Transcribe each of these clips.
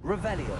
Revelio.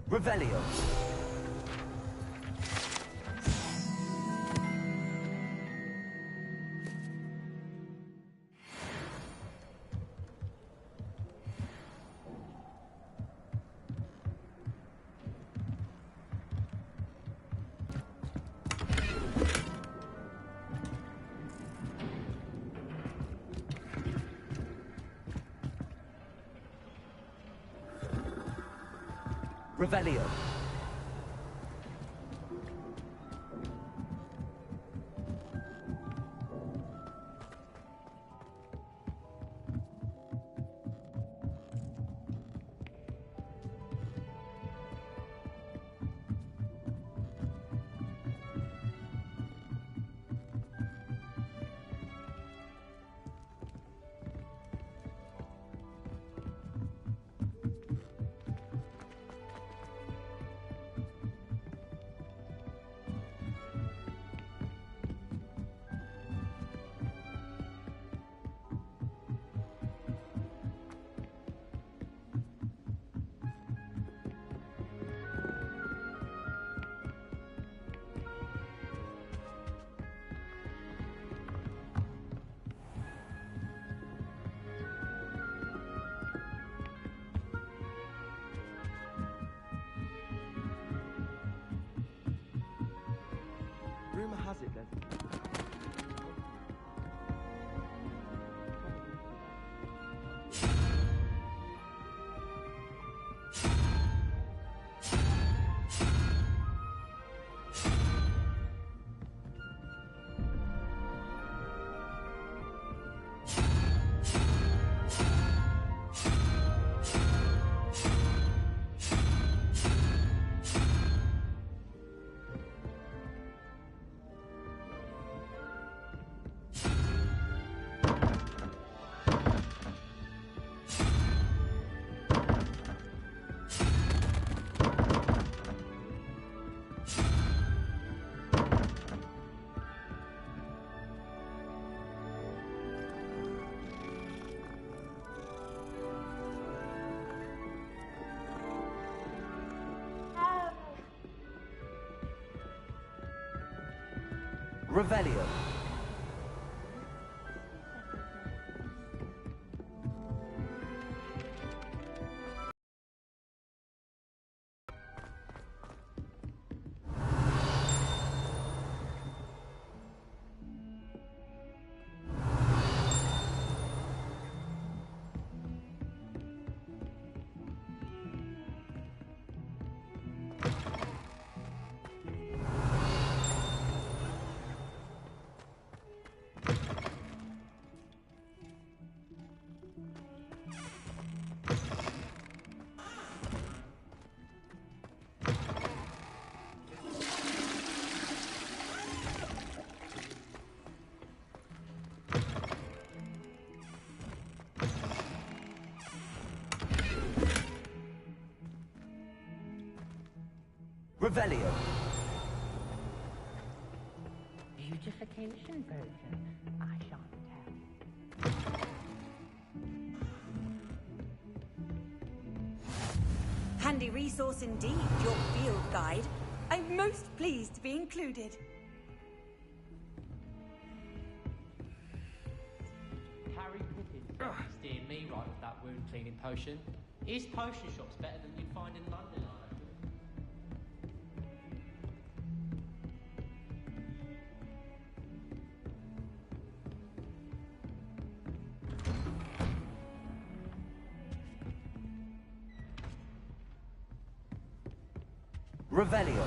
Revelio. Revelio. Rumor has it there's... Revelio. Revelio. Beautification potion. I shan't tell. Handy resource indeed, your field guide. I'm most pleased to be included. Harry Pippin steered me right with that wound cleaning potion. His potion shop's better than you'd find in London, I reckon. Revelio.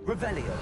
Revelio.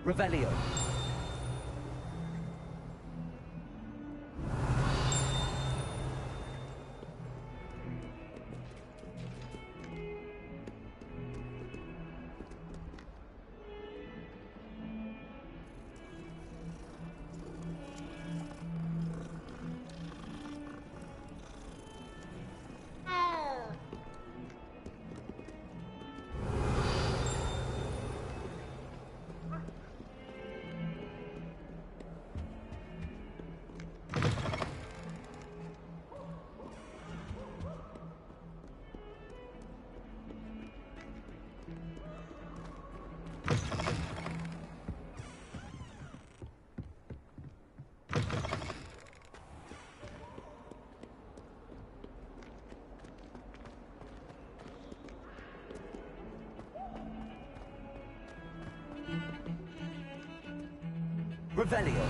Revelio. Revelio.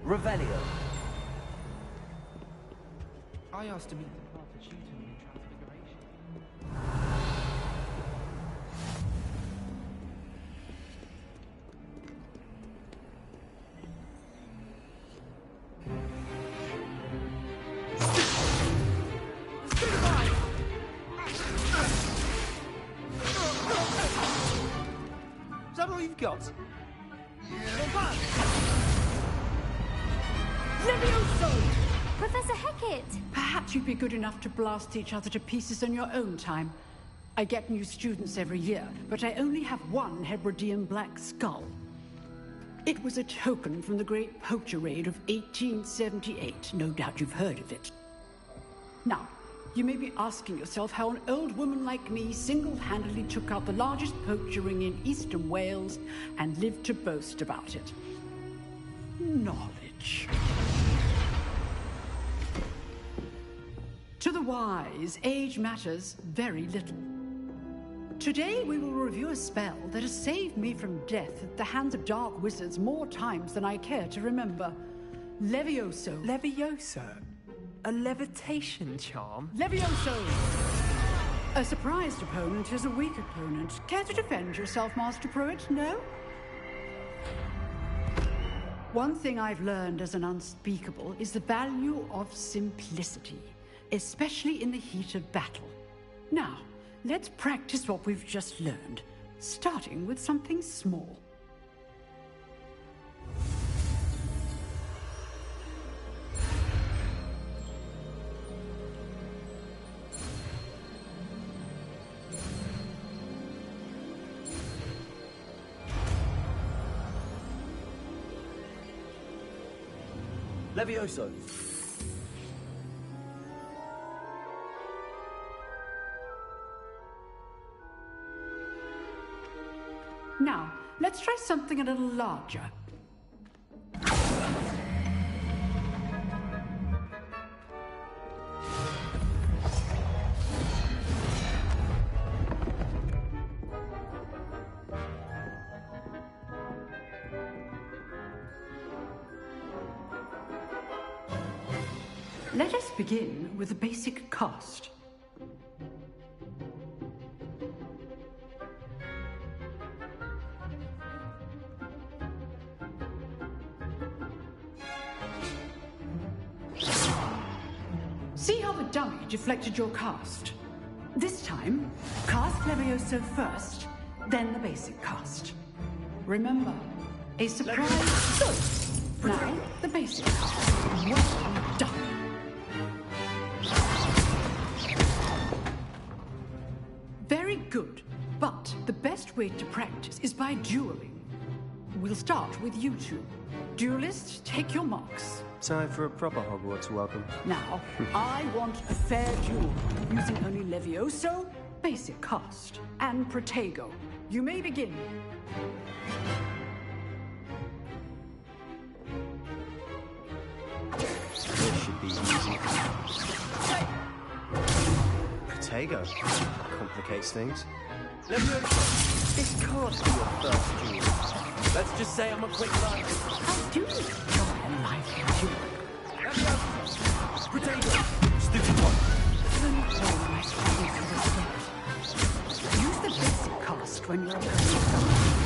Revelio. I asked to meet the path to tutor me in Transfiguration. Is that all you've got? Professor Hecat! Perhaps you'd be good enough to blast each other to pieces on your own time. I get new students every year, but I only have one Hebridean black skull. It was a token from the Great Poacher Raid of 1878. No doubt you've heard of it. Now, you may be asking yourself how an old woman like me single-handedly took out the largest poacher ring in eastern Wales and lived to boast about it. Knowledge. To the wise, age matters very little. Today we will review a spell that has saved me from death at the hands of dark wizards more times than I care to remember. Levioso. Levioso? A levitation charm? Levioso! A surprised opponent is a weak opponent. Care to defend yourself, Master Pruitt? No? One thing I've learned as an unspeakable is the value of simplicity, especially in the heat of battle. Now, let's practice what we've just learned, starting with something small. Levioso. Now, let's try something a little larger. Let us begin with the basic cast. See how the dummy deflected your cast? This time, cast Levioso first, then the basic cast. Remember, a surprise. Good. Now, the basic cast. Well done. Very good, but the best way to practice is by dueling. We'll start with you two. Duelists, take your marks. Time for a proper Hogwarts welcome. Now, I want a fair duel, using only Levioso, basic cast, and Protego. You may begin. This should be easy. Protego. Complicates things. Levioso. This can't be your first duel. Let's just say I'm a quick learner. I do enjoy a lively duel. Levioso. Protego. Stupid one. Use the basic cast when you're going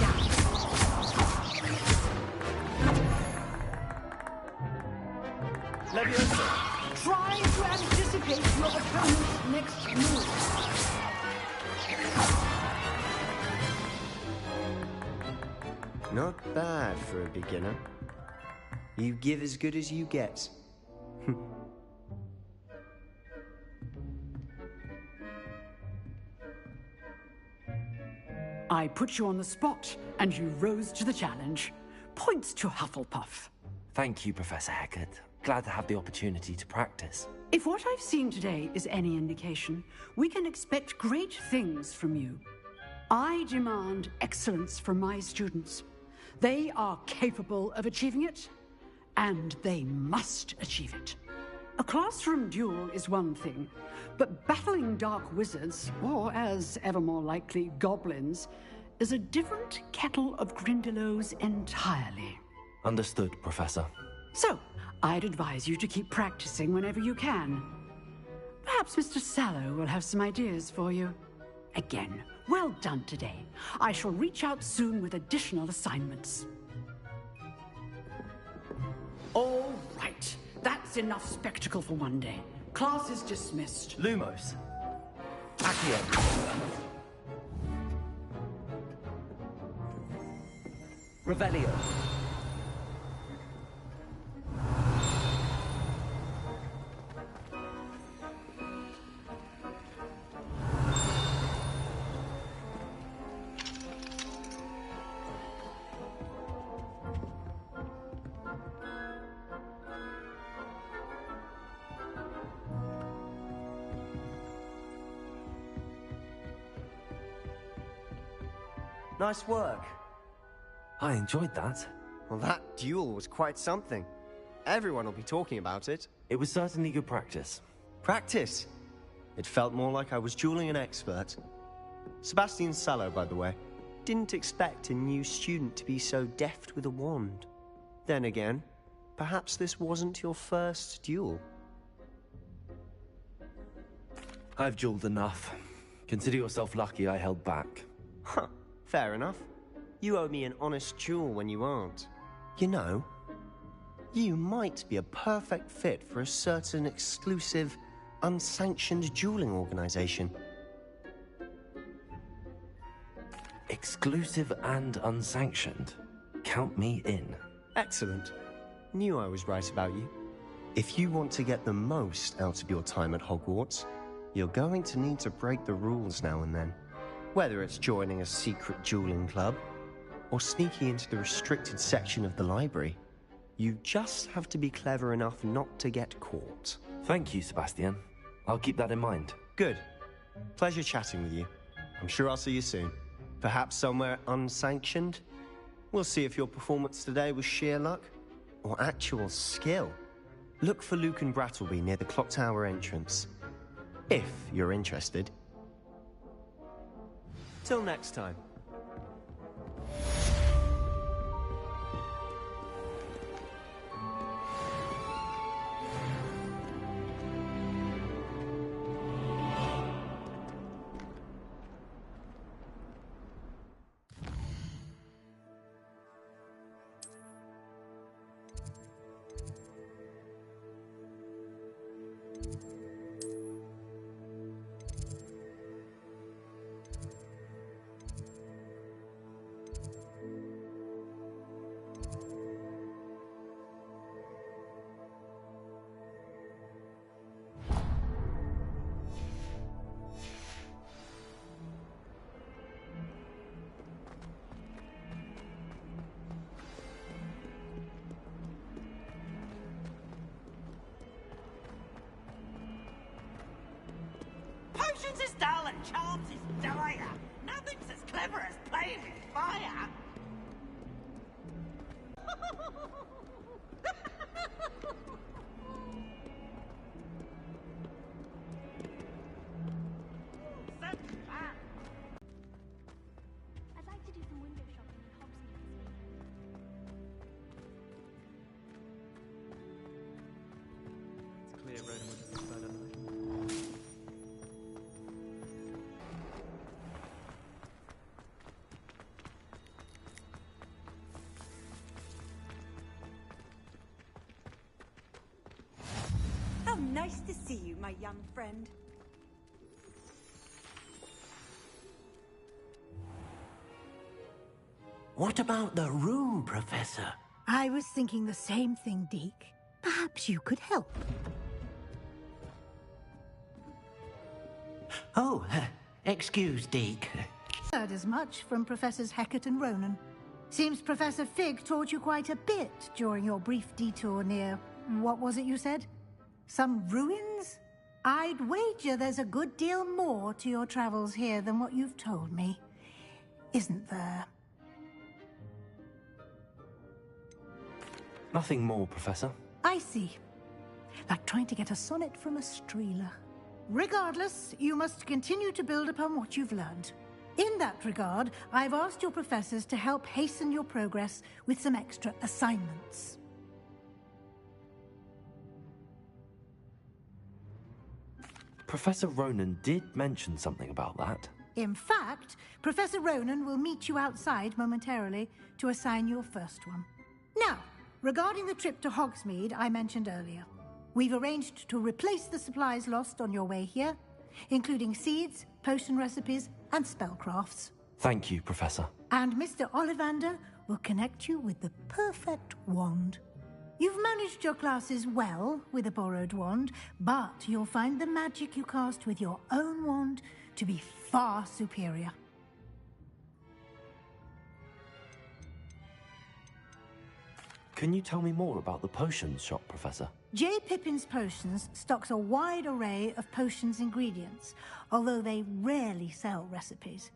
down. Levioso. Try to anticipate your opponent's next move. Not bad for a beginner. You give as good as you get. I put you on the spot, and you rose to the challenge. Points to Hufflepuff. Thank you, Professor Hecat. Glad to have the opportunity to practice. If what I've seen today is any indication, we can expect great things from you. I demand excellence from my students. They are capable of achieving it, and they must achieve it. A classroom duel is one thing, but battling dark wizards, or as ever more likely, goblins, is a different kettle of Grindylows entirely. Understood, Professor. So, I'd advise you to keep practicing whenever you can. Perhaps Mr. Sallow will have some ideas for you. Again, well done today. I shall reach out soon with additional assignments. All right. That's enough spectacle for one day. Class is dismissed. Lumos. Accio. Revelio. Nice work. I enjoyed that. Well, that duel was quite something. Everyone will be talking about it. It was certainly good practice. Practice? It felt more like I was dueling an expert. Sebastian Sallow, by the way. Didn't expect a new student to be so deft with a wand. Then again, perhaps this wasn't your first duel. I've dueled enough. Consider yourself lucky I held back. Huh, fair enough. You owe me an honest duel when you aren't. You know, you might be a perfect fit for a certain exclusive, unsanctioned dueling organization. Exclusive and unsanctioned. Count me in. Excellent. Knew I was right about you. If you want to get the most out of your time at Hogwarts, you're going to need to break the rules now and then. Whether it's joining a secret dueling club, or sneaking into the restricted section of the library, you just have to be clever enough not to get caught. Thank you, Sebastian. I'll keep that in mind. Good. Pleasure chatting with you. I'm sure I'll see you soon. Perhaps somewhere unsanctioned? We'll see if your performance today was sheer luck or actual skill. Look for Luke and Brattleby near the clock tower entrance. If you're interested. Till next time. Potions is dull and charms is dire. Nothing's as clever as playing with fire. I'd like to do some window shopping in Hogsmeade. It's clear Ronan would have preferred a knife. How nice to see you, my young friend. What about the room, Professor? I was thinking the same thing, Deke. Perhaps you could help. Oh, excuse, Deke. Heard as much from Professors Hecat and Ronan. Seems Professor Fig taught you quite a bit during your brief detour near... what was it you said? Some ruins? I'd wager there's a good deal more to your travels here than what you've told me. Isn't there? Nothing more, Professor. I see. Like trying to get a sonnet from a streeler. Regardless, you must continue to build upon what you've learned. In that regard, I've asked your professors to help hasten your progress with some extra assignments. Professor Ronan did mention something about that. In fact, Professor Ronan will meet you outside momentarily to assign your first one. Now, regarding the trip to Hogsmeade I mentioned earlier, we've arranged to replace the supplies lost on your way here, including seeds, potion recipes, and spellcrafts. Thank you, Professor. And Mr. Ollivander will connect you with the perfect wand. You've managed your classes well with a borrowed wand, but you'll find the magic you cast with your own wand to be far superior. Can you tell me more about the potions shop, Professor? J. Pippin's Potions stocks a wide array of potions ingredients, although they rarely sell recipes.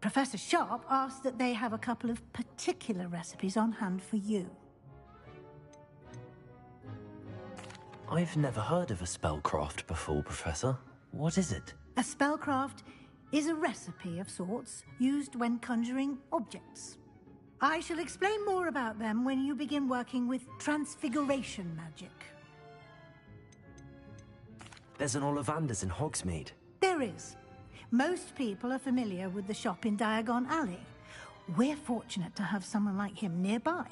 Professor Sharp asked that they have a couple of particular recipes on hand for you. I've never heard of a spellcraft before, Professor. What is it? A spellcraft is a recipe of sorts used when conjuring objects. I shall explain more about them when you begin working with transfiguration magic. There's an Ollivander's in Hogsmeade. There is. Most people are familiar with the shop in Diagon Alley. We're fortunate to have someone like him nearby.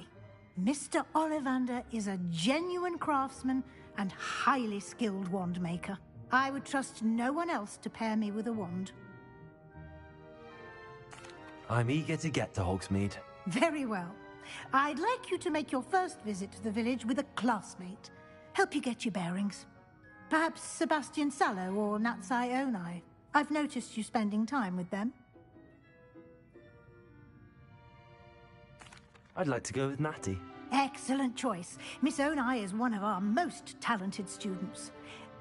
Mr. Ollivander is a genuine craftsman and highly skilled wand maker. I would trust no one else to pair me with a wand. I'm eager to get to Hogsmeade. Very well. I'd like you to make your first visit to the village with a classmate. Help you get your bearings. Perhaps Sebastian Sallow or Natsai Onai. I've noticed you spending time with them. I'd like to go with Natty. Excellent choice. Miss Onai is one of our most talented students.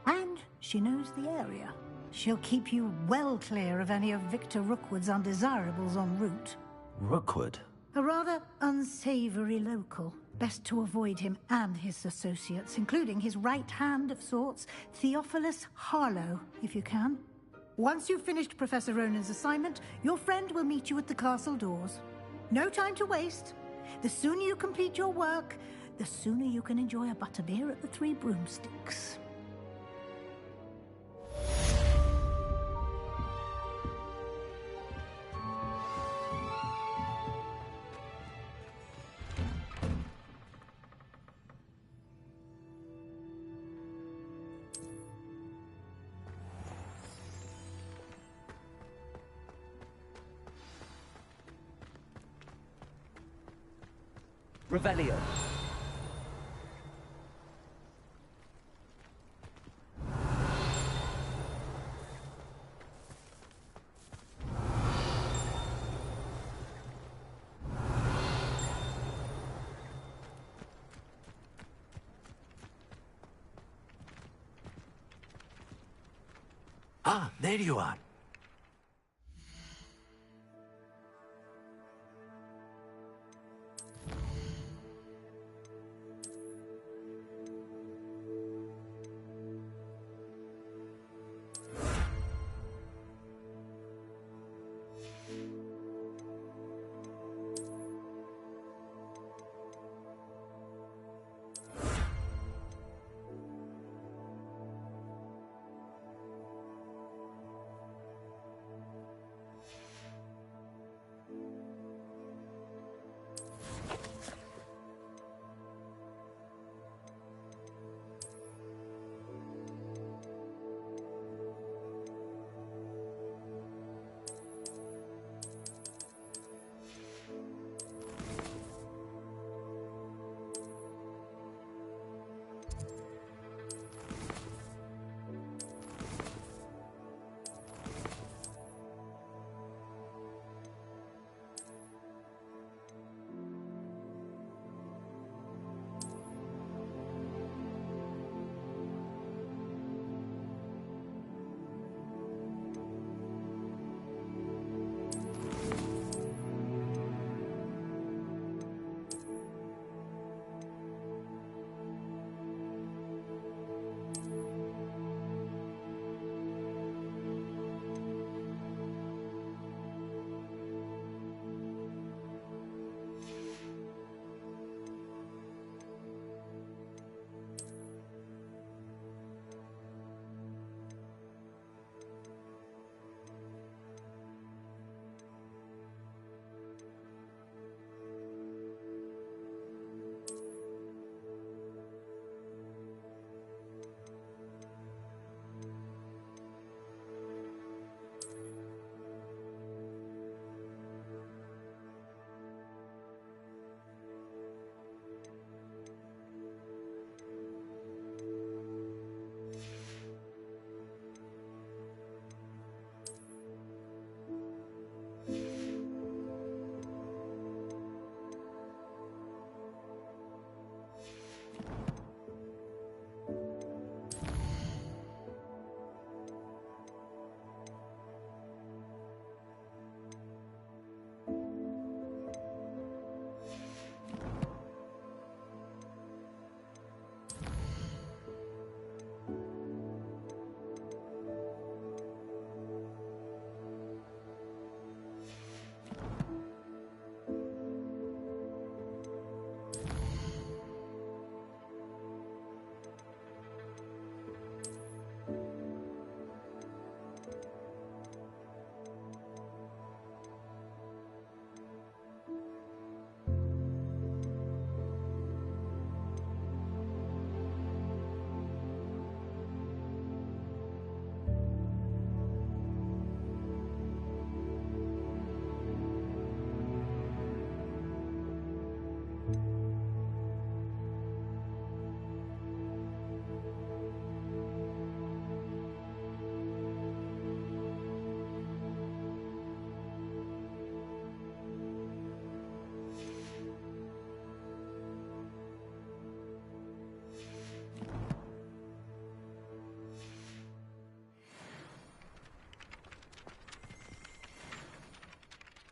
And she knows the area. She'll keep you well clear of any of Victor Rookwood's undesirables en route. Rookwood? A rather unsavory local. Best to avoid him and his associates, including his right hand of sorts, Theophilus Harlow, if you can. Once you've finished Professor Ronan's assignment, your friend will meet you at the castle doors. No time to waste. The sooner you complete your work, the sooner you can enjoy a butterbeer at the Three Broomsticks. Revelio. Ah, there you are.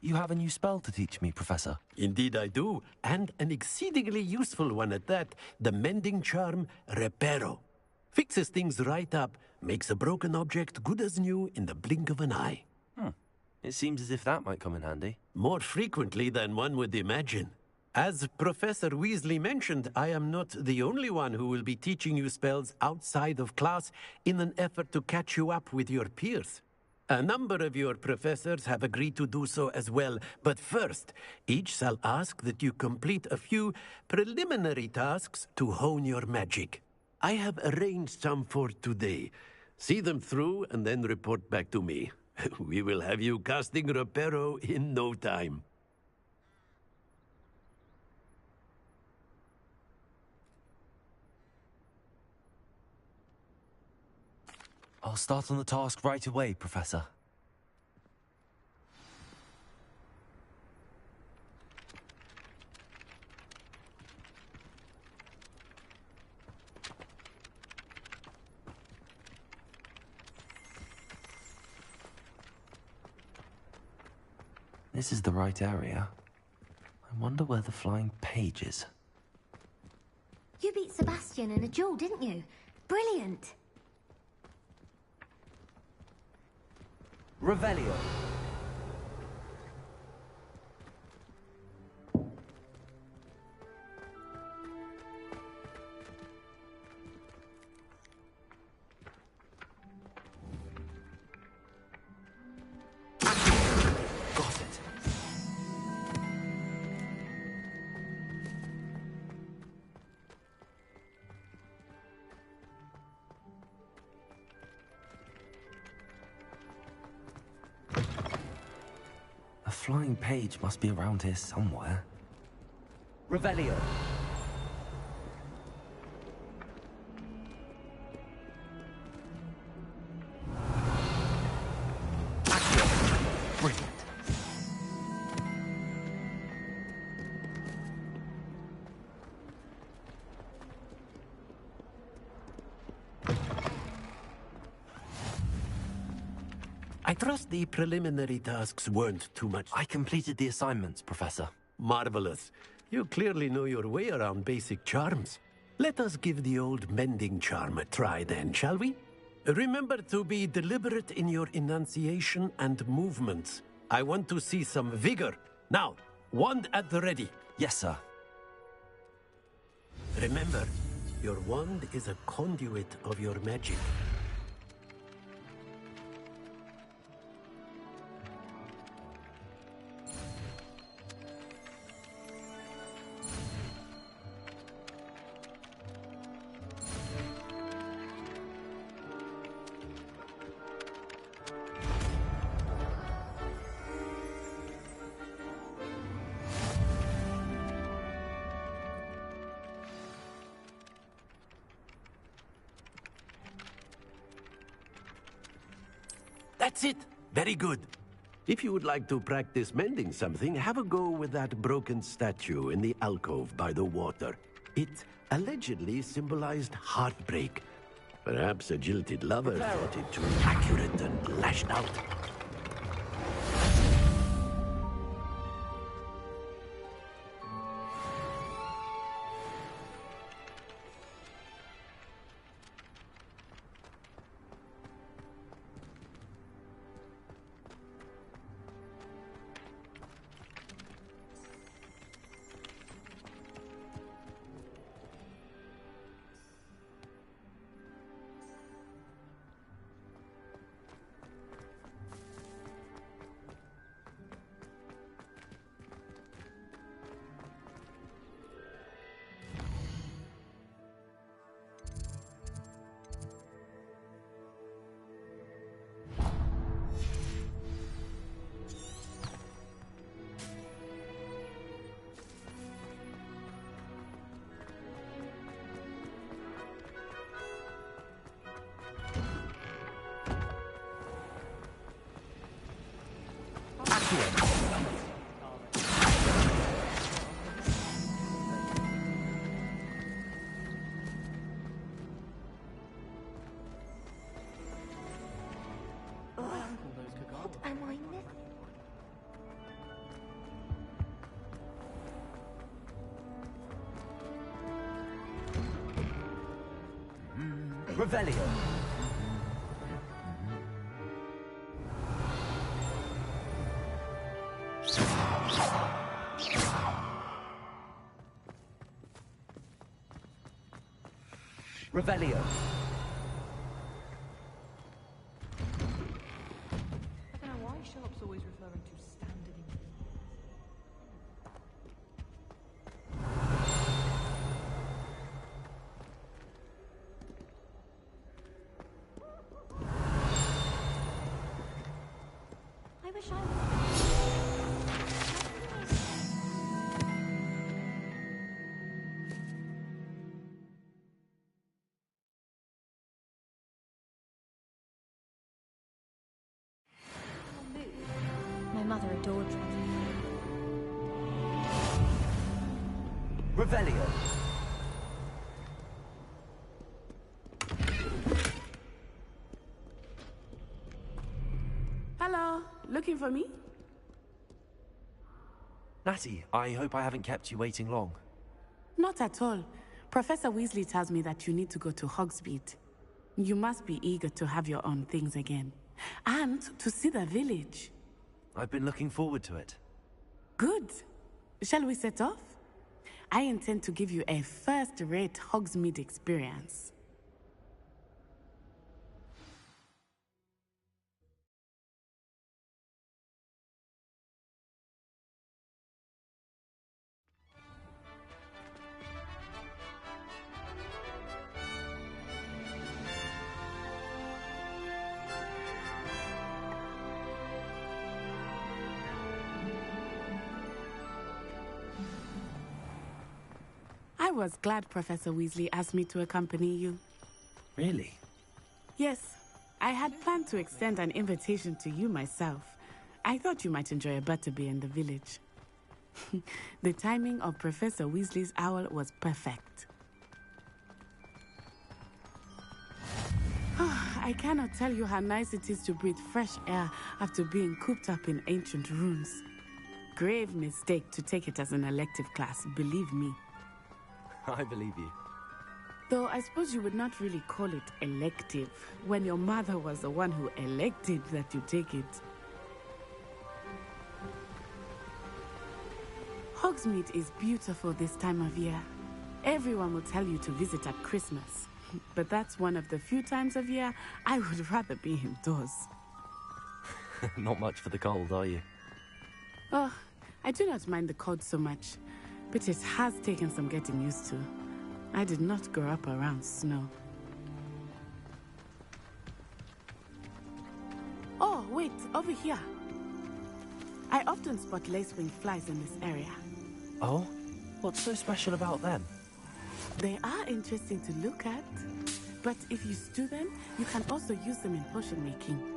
You have a new spell to teach me, Professor. Indeed I do, and an exceedingly useful one at that. The mending charm, Reparo. Fixes things right up, makes a broken object good as new in the blink of an eye. It seems as if that might come in handy. More frequently than one would imagine. As Professor Weasley mentioned, I am not the only one who will be teaching you spells outside of class in an effort to catch you up with your peers. A number of your professors have agreed to do so as well, but first, each shall ask that you complete a few preliminary tasks to hone your magic. I have arranged some for today. See them through and then report back to me. We will have you casting Reparo in no time. I'll start on the task right away, Professor. This is the right area. I wonder where the flying page is. You beat Sebastian in a duel, didn't you? Brilliant. Revelio. A flying page must be around here somewhere. Revelio. Brilliant. I trust the preliminary tasks weren't too much. I completed the assignments, Professor. Marvelous. You clearly know your way around basic charms. Let us give the old mending charm a try then, shall we? Remember to be deliberate in your enunciation and movements. I want to see some vigor. Now, wand at the ready. Yes, sir. Remember, your wand is a conduit of your magic. That's it. Very good. If you would like to practice mending something, have a go with that broken statue in the alcove by the water. It allegedly symbolized heartbreak. Perhaps a jilted lover thought it too accurate and lashed out. Revelio. Revelio. I don't know why Sharp's always referring to standard ingredients. I wish I was. My mother adored traveling. Revelio. Hello, looking for me? Natty, I hope I haven't kept you waiting long. Not at all. Professor Weasley tells me that you need to go to Hogsmeade. You must be eager to have your own things again. And to see the village. I've been looking forward to it. Good. Shall we set off? I intend to give you a first-rate Hogsmeade experience. I was glad Professor Weasley asked me to accompany you. Really? Yes, I had planned to extend an invitation to you myself. I thought you might enjoy a butterbeer in the village. The timing of Professor Weasley's owl was perfect. I cannot tell you how nice it is to breathe fresh air after being cooped up in ancient ruins. Grave mistake to take it as an elective class, believe me. I believe you. Though I suppose you would not really call it elective when your mother was the one who elected that you take it. Hogsmeade is beautiful this time of year. Everyone will tell you to visit at Christmas. But that's one of the few times of year I would rather be indoors. Not much for the cold, are you? Oh, I do not mind the cold so much, but it has taken some getting used to. I did not grow up around snow. Oh, wait, over here. I often spot lacewing flies in this area. Oh? What's so special about them? They are interesting to look at, but if you stew them, you can also use them in potion making.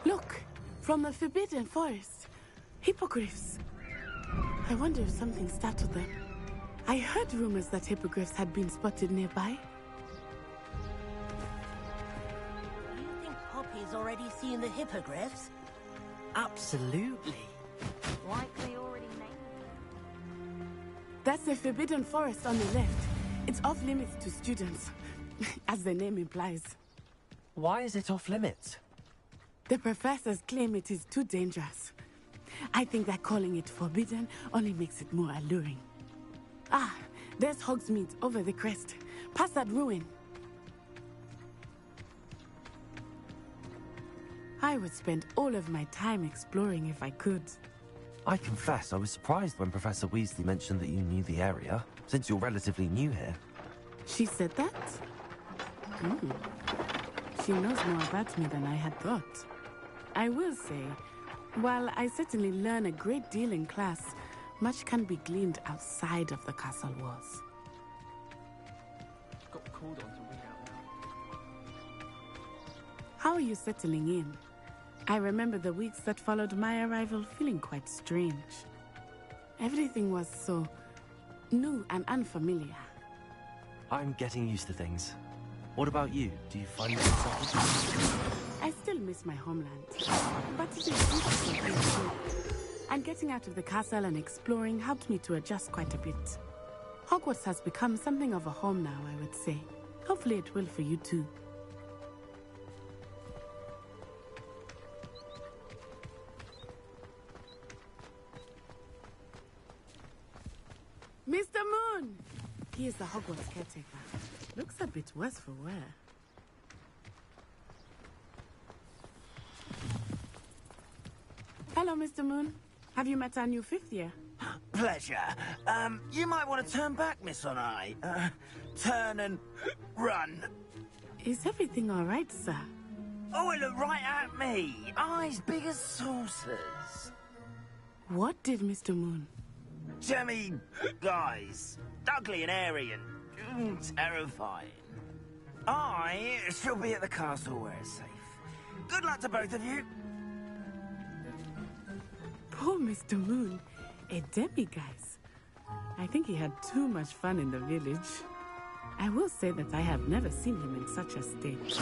Look, from the Forbidden Forest. Hippogriffs. I wonder if something startled them. I heard rumors that hippogriffs had been spotted nearby. Do you think Poppy's already seen the hippogriffs? Absolutely. Likely already named. That's the Forbidden Forest on the left. It's off limits to students, as the name implies. Why is it off limits? The professors claim it is too dangerous. I think that calling it forbidden only makes it more alluring. Ah, there's Hogsmeade over the crest. Past that ruin. I would spend all of my time exploring if I could. I confess I was surprised when Professor Weasley mentioned that you knew the area, since you're relatively new here. She said that? She knows more about me than I had thought. I will say, while I certainly learn a great deal in class, much can be gleaned outside of the castle walls. Got called on to read out now. How are you settling in? I remember the weeks that followed my arrival feeling quite strange. Everything was so new and unfamiliar. I'm getting used to things. What about you? Do you find it unsettling? I still miss my homeland, but it is beautiful here too. And getting out of the castle and exploring helped me to adjust quite a bit. Hogwarts has become something of a home now, I would say. Hopefully it will for you too. Mr. Moon! He is the Hogwarts caretaker. Looks a bit worse for wear. Hello, Mr. Moon. Have you met our new 5th year? Pleasure. You might want to turn back, Miss Onai. Turn and run. Is everything all right, sir? Oh, it looked right at me. Eyes big as saucers. What did Mr. Moon? Jemmy guys. Ugly and airy and terrifying. I shall be at the castle where it's safe. Good luck to both of you. Poor Mr. Moon. A demiguise. I think he had too much fun in the village. I will say that I have never seen him in such a state.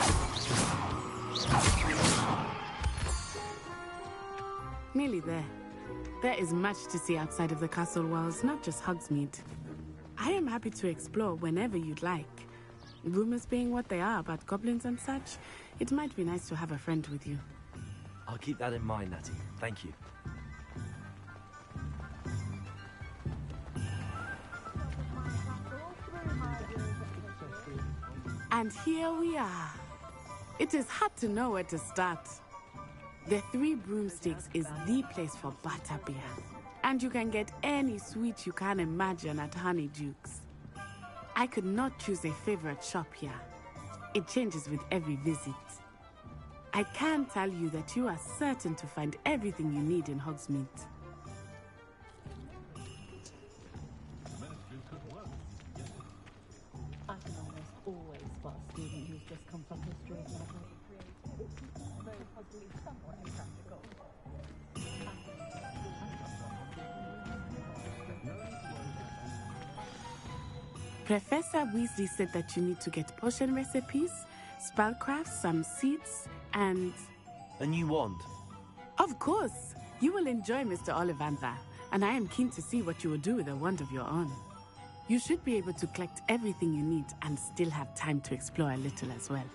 Nearly there. There is much to see outside of the castle walls, not just Hogsmeade. I am happy to explore whenever you'd like. Rumors being what they are about goblins and such, it might be nice to have a friend with you. I'll keep that in mind, Natty. Thank you. And here we are. It is hard to know where to start. The Three Broomsticks is the place for butterbeer. And you can get any sweet you can imagine at Honeydukes. I could not choose a favorite shop here. It changes with every visit. I can tell you that you are certain to find everything you need in Hogsmeade. I can almost always spot a student who's just come from history and level. It's very possibly somewhat impractical. Professor Weasley said that you need to get potion recipes, spellcrafts, some seeds, and... A new wand? Of course! You will enjoy Mr. Ollivander, and I am keen to see what you will do with a wand of your own. You should be able to collect everything you need and still have time to explore a little as well.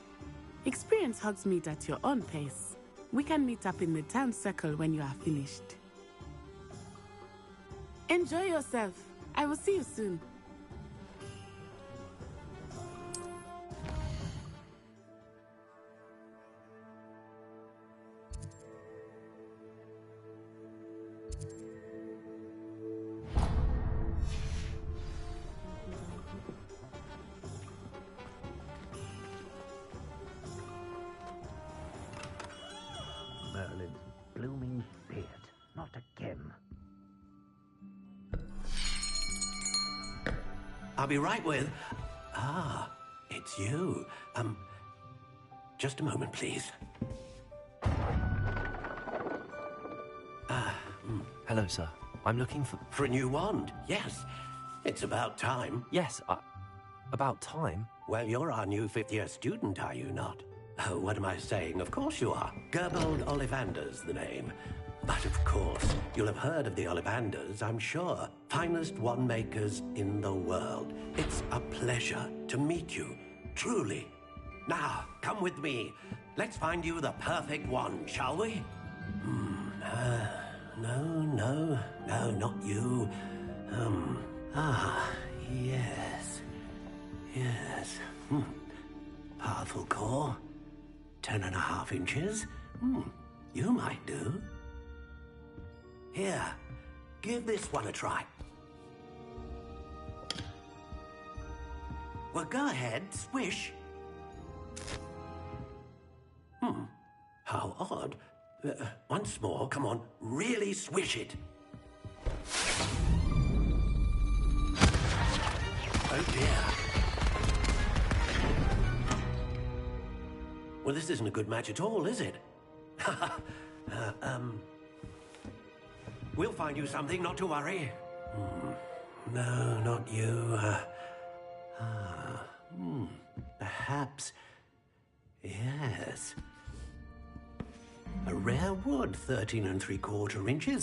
Experience Hogsmeade at your own pace. We can meet up in the town circle when you are finished. Enjoy yourself. I will see you soon. Merlin's blooming beard. Not again. I'll be right with... Ah, it's you. Just a moment, please. Hello, sir. I'm looking for... For a new wand, yes. It's about time. Yes, about time? Well, you're our new 5th-year student, are you not? Oh, what am I saying? Of course you are. Gerbold Ollivander's the name. But of course, you'll have heard of the Ollivanders, I'm sure. Finest wand makers in the world. It's a pleasure to meet you, truly. Now, come with me. Let's find you the perfect wand, shall we? No, not you. Yes. Powerful core. 10.5 inches. You might do. Here, give this one a try. Well, go ahead, swish. How odd. Once more, come on, really swish it. Oh dear. Well, this isn't a good match at all, is it? We'll find you something, not to worry. No, not you. Perhaps. Yes. A rare wood, 13 3/4 inches.